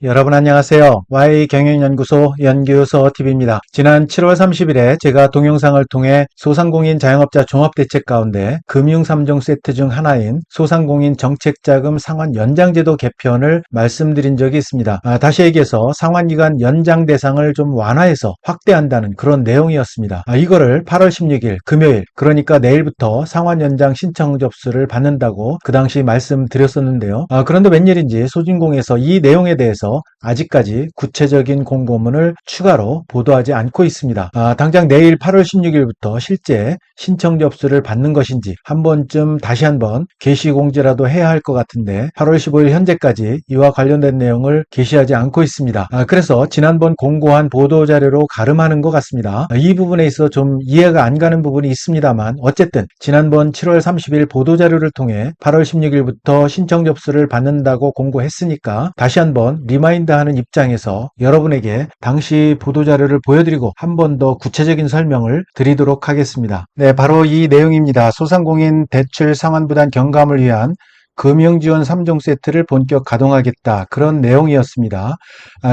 여러분 안녕하세요. Y경영연구소 연구소TV입니다. 지난 7월 30일에 제가 동영상을 통해 소상공인 자영업자 종합대책 가운데 금융 3종 세트 중 하나인 소상공인 정책자금 상환 연장제도 개편을 말씀드린 적이 있습니다. 다시 얘기해서 상환기간 연장 대상을 좀 완화해서 확대한다는 그런 내용이었습니다. 이거를 8월 16일 금요일, 그러니까 내일부터 상환 연장 신청 접수를 받는다고 그 당시 말씀드렸었는데요. 그런데 웬일인지 소진공에서 이 내용에 대해서 아직까지 구체적인 공고문을 추가로 보도하지 않고 있습니다. 당장 내일 8월 16일부터 실제 신청 접수를 받는 것인지 한 번쯤 다시 한번 게시 공지라도 해야 할 것 같은데 8월 15일 현재까지 이와 관련된 내용을 게시하지 않고 있습니다. 그래서 지난번 공고한 보도자료로 가름하는 것 같습니다. 이 부분에 있어 좀 이해가 안 가는 부분이 있습니다만 어쨌든 지난번 7월 30일 보도자료를 통해 8월 16일부터 신청 접수를 받는다고 공고했으니까 다시 한번 리마인드하는 입장에서 여러분에게 당시 보도자료를 보여드리고 한 번 더 구체적인 설명을 드리도록 하겠습니다. 네, 바로 이 내용입니다. 소상공인 대출 상환부담 경감을 위한 금융지원 3종 세트를 본격 가동하겠다. 그런 내용이었습니다.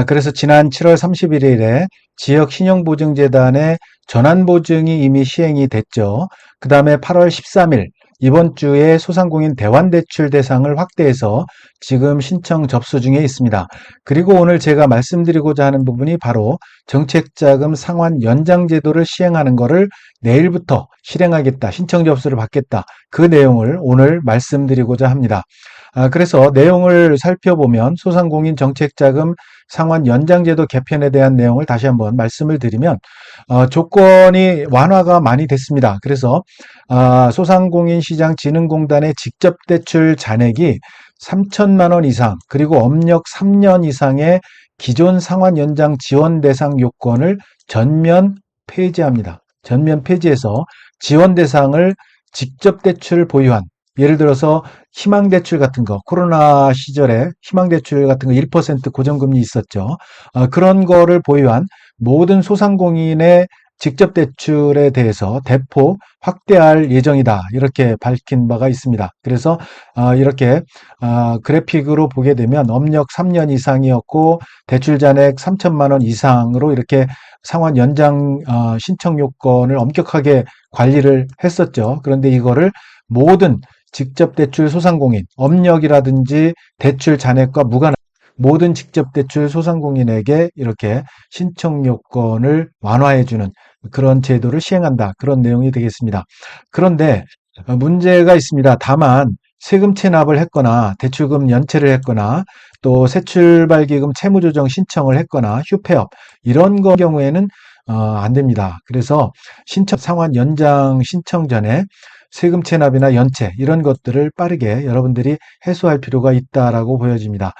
그래서 지난 7월 31일에 지역신용보증재단의 전환보증이 이미 시행이 됐죠. 그 다음에 8월 13일 이번 주에 소상공인 대환대출 대상을 확대해서 지금 신청 접수 중에 있습니다. 그리고 오늘 제가 말씀드리고자 하는 부분이 바로 정책자금 상환 연장 제도를 시행하는 것을 내일부터 실행하겠다, 신청 접수를 받겠다. 그 내용을 오늘 말씀드리고자 합니다. 그래서 내용을 살펴보면 소상공인 정책자금 상환 연장제도 개편에 대한 내용을 다시 한번 말씀을 드리면 조건이 완화가 많이 됐습니다. 그래서 소상공인시장진흥공단의 직접대출 잔액이 3천만 원 이상 그리고 업력 3년 이상의 기존 상환 연장 지원 대상 요건을 전면 폐지합니다. 전면 폐지해서 지원 대상을 직접대출 보유한, 예를 들어서 희망대출 같은 거, 코로나 시절에 희망대출 같은 거 1% 고정금리 있었죠. 그런 거를 보유한 모든 소상공인의 직접대출에 대해서 대폭 확대할 예정이다. 이렇게 밝힌 바가 있습니다. 그래서 이렇게 그래픽으로 보게 되면 업력 3년 이상이었고 대출 잔액 3천만 원 이상으로 이렇게 상환 연장 신청 요건을 엄격하게 관리를 했었죠. 그런데 이거를 모든 직접대출 소상공인, 업력이라든지 대출 잔액과 무관한 모든 직접대출 소상공인에게 이렇게 신청 요건을 완화해주는 그런 제도를 시행한다. 그런 내용이 되겠습니다. 그런데 문제가 있습니다. 다만 세금 체납을 했거나 대출금 연체를 했거나 또 새출발기금 채무조정 신청을 했거나 휴폐업 이런 경우에는 안 됩니다. 그래서 신청 상환 연장 신청 전에 세금 체납이나 연체 이런 것들을 빠르게 여러분들이 해소할 필요가 있다라고 보여집니다.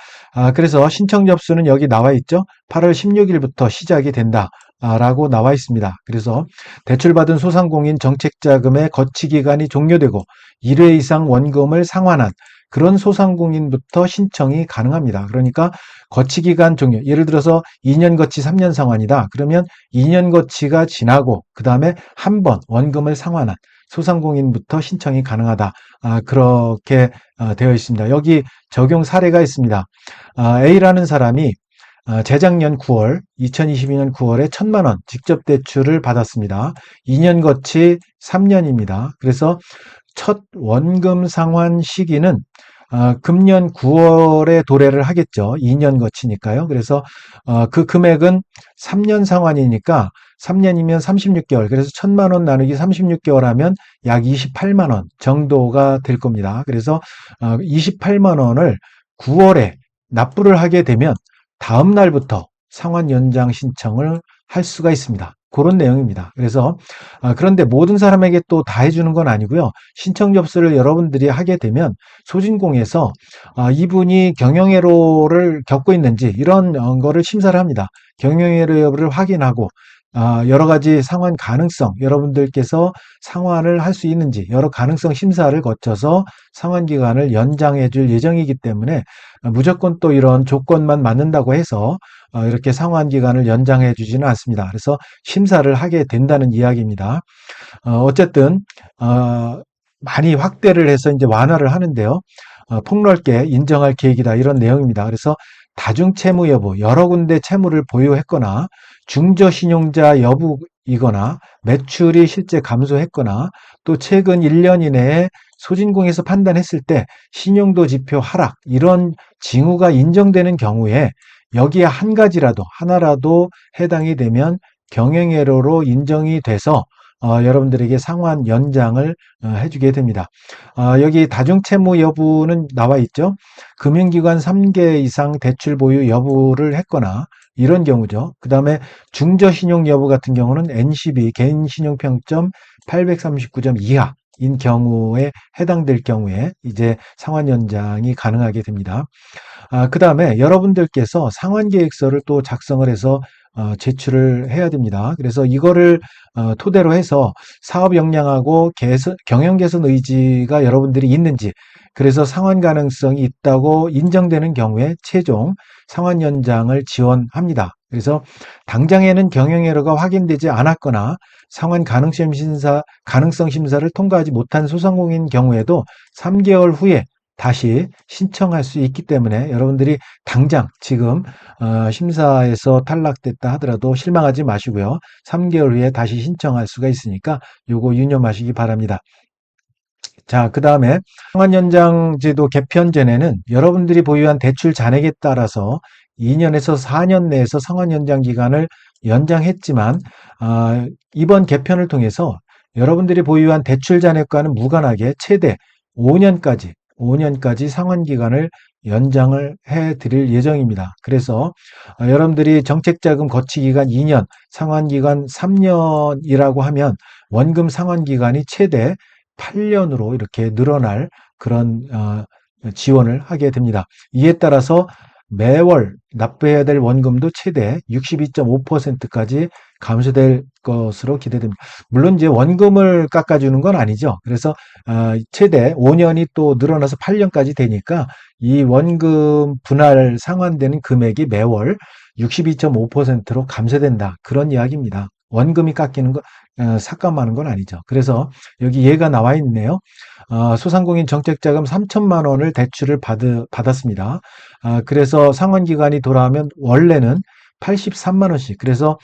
그래서 신청 접수는 여기 나와 있죠. 8월 16일부터 시작이 된다. 라고 나와 있습니다. 그래서 대출받은 소상공인 정책자금의 거치기간이 종료되고 1회 이상 원금을 상환한 그런 소상공인부터 신청이 가능합니다. 그러니까 거치기간 종료, 예를 들어서 2년 거치 3년 상환이다. 그러면 2년 거치가 지나고 그 다음에 한 번 원금을 상환한 소상공인부터 신청이 가능하다. 그렇게 되어 있습니다. 여기 적용 사례가 있습니다. A라는 사람이 재작년 9월, 2022년 9월에 1,000만 원 직접 대출을 받았습니다. 2년 거치 3년입니다. 그래서 첫 원금 상환 시기는 금년 9월에 도래를 하겠죠. 2년 거치니까요. 그래서 그 금액은 3년 상환이니까 3년이면 36개월. 그래서 1,000만 원 나누기 36개월 하면 약 28만 원 정도가 될 겁니다. 그래서 28만 원을 9월에 납부를 하게 되면 다음 날부터 상환 연장 신청을 할 수가 있습니다. 그런 내용입니다. 그래서 그런데 모든 사람에게 또 다 해주는 건 아니고요. 신청 접수를 여러분들이 하게 되면 소진공에서 이분이 경영애로를 겪고 있는지 이런 거를 심사를 합니다. 경영애로 여부를 확인하고 여러 가지 상환 가능성, 여러분들께서 상환을 할 수 있는지 여러 가능성 심사를 거쳐서 상환 기간을 연장해 줄 예정이기 때문에 무조건 또 이런 조건만 맞는다고 해서 이렇게 상환 기간을 연장해 주지는 않습니다. 그래서 심사를 하게 된다는 이야기입니다. 어쨌든 많이 확대를 해서 이제 완화를 하는데요. 폭넓게 인정할 계획이다 이런 내용입니다. 그래서 다중채무 여부, 여러 군데 채무를 보유했거나 중저신용자 여부이거나 매출이 실제 감소했거나 또 최근 1년 이내에 소진공에서 판단했을 때 신용도 지표 하락 이런 징후가 인정되는 경우에 여기에 한 가지라도 하나라도 해당이 되면 경영애로로 인정이 돼서 여러분들에게 상환 연장을 해주게 됩니다. 여기 다중채무 여부는 나와 있죠. 금융기관 3개 이상 대출 보유 여부를 했거나 이런 경우죠. 그 다음에 중저신용 여부 같은 경우는 NCB 개인신용평점 839점 이하인 경우에 해당될 경우에 이제 상환 연장이 가능하게 됩니다. 그 다음에 여러분들께서 상환계획서를 또 작성을 해서 제출을 해야 됩니다. 그래서 이거를 토대로 해서 사업 역량하고 경영 개선 의지가 여러분들이 있는지, 그래서 상환 가능성이 있다고 인정되는 경우에 최종 상환 연장을 지원합니다. 그래서 당장에는 경영애로가 확인되지 않았거나 상환 가능성 심사를 통과하지 못한 소상공인 경우에도 3개월 후에 다시 신청할 수 있기 때문에 여러분들이 당장 지금 심사에서 탈락됐다 하더라도 실망하지 마시고요. 3개월 후에 다시 신청할 수가 있으니까 요거 유념하시기 바랍니다. 자, 그 다음에 상환연장제도 개편 전에는 여러분들이 보유한 대출 잔액에 따라서 2년에서 4년 내에서 상환연장 기간을 연장했지만 이번 개편을 통해서 여러분들이 보유한 대출 잔액과는 무관하게 최대 5년까지 상환 기간을 연장을 해 드릴 예정입니다. 그래서 여러분들이 정책자금 거치 기간 2년, 상환 기간 3년이라고 하면 원금 상환 기간이 최대 8년으로 이렇게 늘어날 그런 지원을 하게 됩니다. 이에 따라서 매월 납부해야 될 원금도 최대 62.5%까지 감소될 것으로 기대됩니다. 물론 이제 원금을 깎아주는 건 아니죠. 그래서 최대 5년이 또 늘어나서 8년까지 되니까 이 원금 분할 상환되는 금액이 매월 62.5%로 감소된다. 그런 이야기입니다. 원금이 깎이는 거 삭감하는 건 아니죠. 그래서 여기 예가 나와 있네요. 소상공인 정책자금 3천만 원을 대출을 받았습니다. 그래서 상환기간이 돌아오면 원래는 83만 원씩. 그래서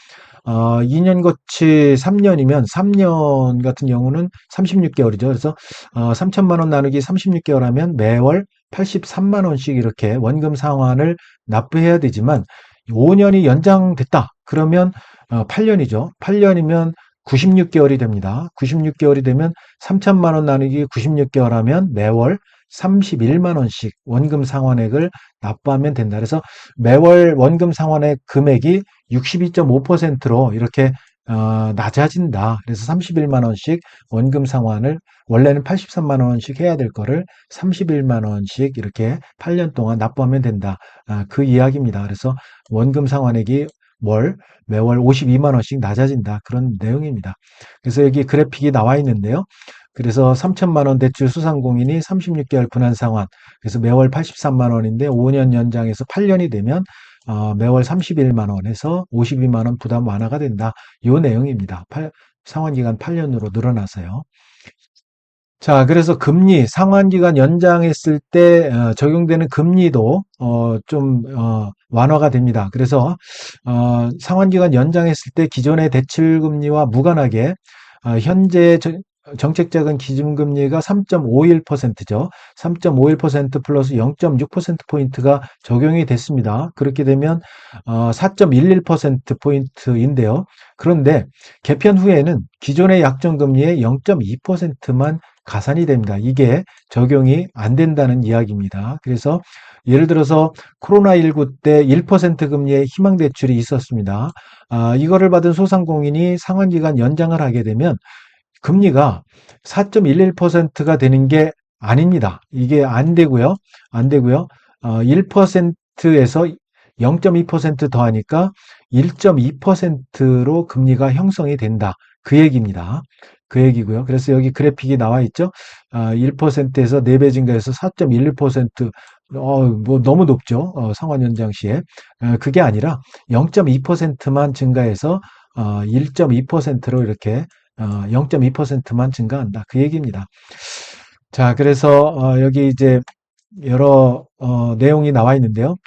2년 거치 3년이면 3년 같은 경우는 36개월이죠. 그래서 3천만 원 나누기 36개월 하면 매월 83만 원씩 이렇게 원금 상환을 납부해야 되지만 5년이 연장됐다. 그러면 8년이죠. 8년이면 96개월이 됩니다. 96개월이 되면 3천만 원 나누기 96개월 하면 매월 31만 원씩 원금 상환액을 납부하면 된다. 그래서 매월 원금 상환액 금액이 62.5%로 이렇게 낮아진다. 그래서 31만 원씩 원금 상환을 원래는 83만 원씩 해야 될 거를 31만 원씩 이렇게 8년 동안 납부하면 된다. 그 이야기입니다. 그래서 원금 상환액이 매월 52만 원씩 낮아진다. 그런 내용입니다. 그래서 여기 그래픽이 나와 있는데요. 그래서 3천만 원 대출 소상공인이 36개월 분할 상환. 그래서 매월 83만 원인데 5년 연장해서 8년이 되면 매월 31만 원에서 52만 원 부담 완화가 된다. 이 내용입니다. 상환기간 8년으로 늘어나서요. 자, 그래서 금리, 상환기간 연장했을 때 적용되는 금리도 좀 완화가 됩니다. 그래서 상환기간 연장했을 때 기존의 대출금리와 무관하게 현재 정책자금 기준금리가 3.51%죠. 3.51% 플러스 0.6%포인트가 적용이 됐습니다. 그렇게 되면 4.11%포인트인데요. 그런데 개편 후에는 기존의 약정금리의 0.2%만 가산이 됩니다. 이게 적용이 안 된다는 이야기입니다. 그래서 예를 들어서 코로나19 때 1% 금리의 희망대출이 있었습니다. 이거를 받은 소상공인이 상환기간 연장을 하게 되면 금리가 4.11%가 되는 게 아닙니다. 이게 안 되고요. 1%에서 0.2% 더하니까 1.2%로 금리가 형성이 된다. 그 얘기입니다. 그 얘기고요. 그래서 여기 그래픽이 나와 있죠. 1%에서 4배 증가해서 4.11%, 뭐 너무 높죠. 상환 연장 시에. 그게 아니라 0.2%만 증가해서 1.2%로 이렇게 0.2%만 증가한다. 그 얘기입니다. 자, 그래서 여기 이제 여러 내용이 나와 있는데요.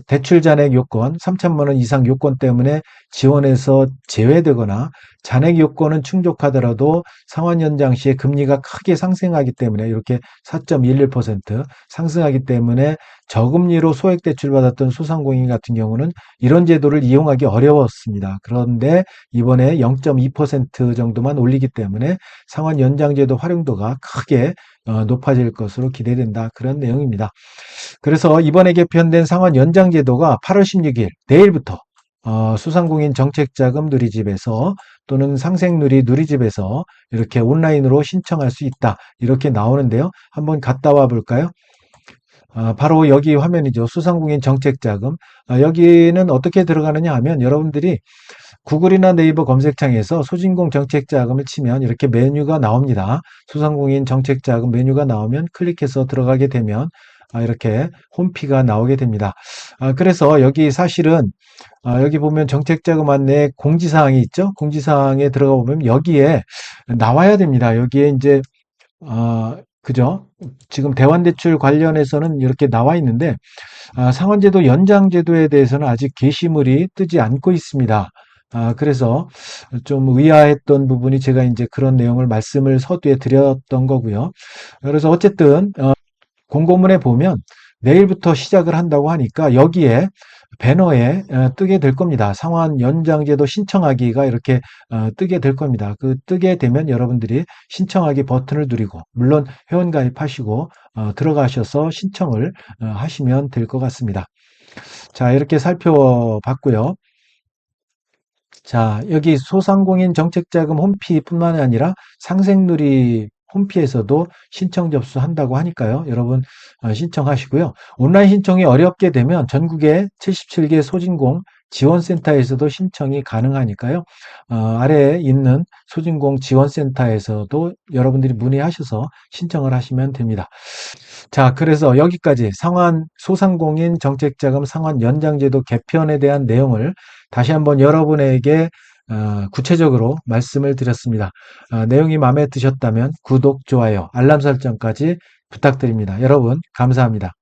대출 잔액 요건, 3천만 원 이상 요건 때문에 지원에서 제외되거나 잔액 요건은 충족하더라도 상환 연장 시에 금리가 크게 상승하기 때문에 이렇게 4.11% 상승하기 때문에 저금리로 소액 대출 받았던 소상공인 같은 경우는 이런 제도를 이용하기 어려웠습니다. 그런데 이번에 0.2% 정도만 올리기 때문에 상환 연장 제도 활용도가 크게 높아질 것으로 기대된다. 그런 내용입니다. 그래서 이번에 개편된 상환 연장 제도가 8월 16일 내일부터 소상공인 정책자금 누리집에서 또는 상생누리 누리집에서 이렇게 온라인으로 신청할 수 있다. 이렇게 나오는데요. 한번 갔다 와 볼까요? 바로 여기 화면이죠. 소상공인 정책자금. 여기는 어떻게 들어가느냐 하면 여러분들이 구글이나 네이버 검색창에서 소진공 정책자금을 치면 이렇게 메뉴가 나옵니다. 소상공인 정책자금 메뉴가 나오면 클릭해서 들어가게 되면 이렇게 홈피가 나오게 됩니다. 그래서 여기 사실은 여기 보면 정책자금 안내 공지사항이 있죠. 공지사항에 들어가 보면 여기에 나와야 됩니다. 여기에 이제 그죠? 지금 대환대출 관련해서는 이렇게 나와 있는데 상환제도 연장제도에 대해서는 아직 게시물이 뜨지 않고 있습니다. 그래서 좀 의아했던 부분이 제가 이제 그런 내용을 말씀을 서두에 드렸던 거고요. 그래서 어쨌든 공고문에 보면 내일부터 시작을 한다고 하니까 여기에 배너에 뜨게 될 겁니다. 상환 연장제도 신청하기가 이렇게 뜨게 될 겁니다. 그 뜨게 되면 여러분들이 신청하기 버튼을 누르고 물론 회원 가입하시고 들어가셔서 신청을 하시면 될 것 같습니다. 자, 이렇게 살펴봤고요. 자, 여기 소상공인 정책자금 홈피뿐만 아니라 상생누리 홈피에서도 신청 접수한다고 하니까요. 여러분 신청하시고요. 온라인 신청이 어렵게 되면 전국의 77개 소진공 지원센터에서도 신청이 가능하니까요. 아래에 있는 소진공 지원센터에서도 여러분들이 문의하셔서 신청을 하시면 됩니다. 자, 그래서 여기까지 소상공인 정책자금 상환 연장제도 개편에 대한 내용을 다시 한번 여러분에게 구체적으로 말씀을 드렸습니다. 내용이 마음에 드셨다면 구독, 좋아요, 알람 설정까지 부탁드립니다. 여러분, 감사합니다.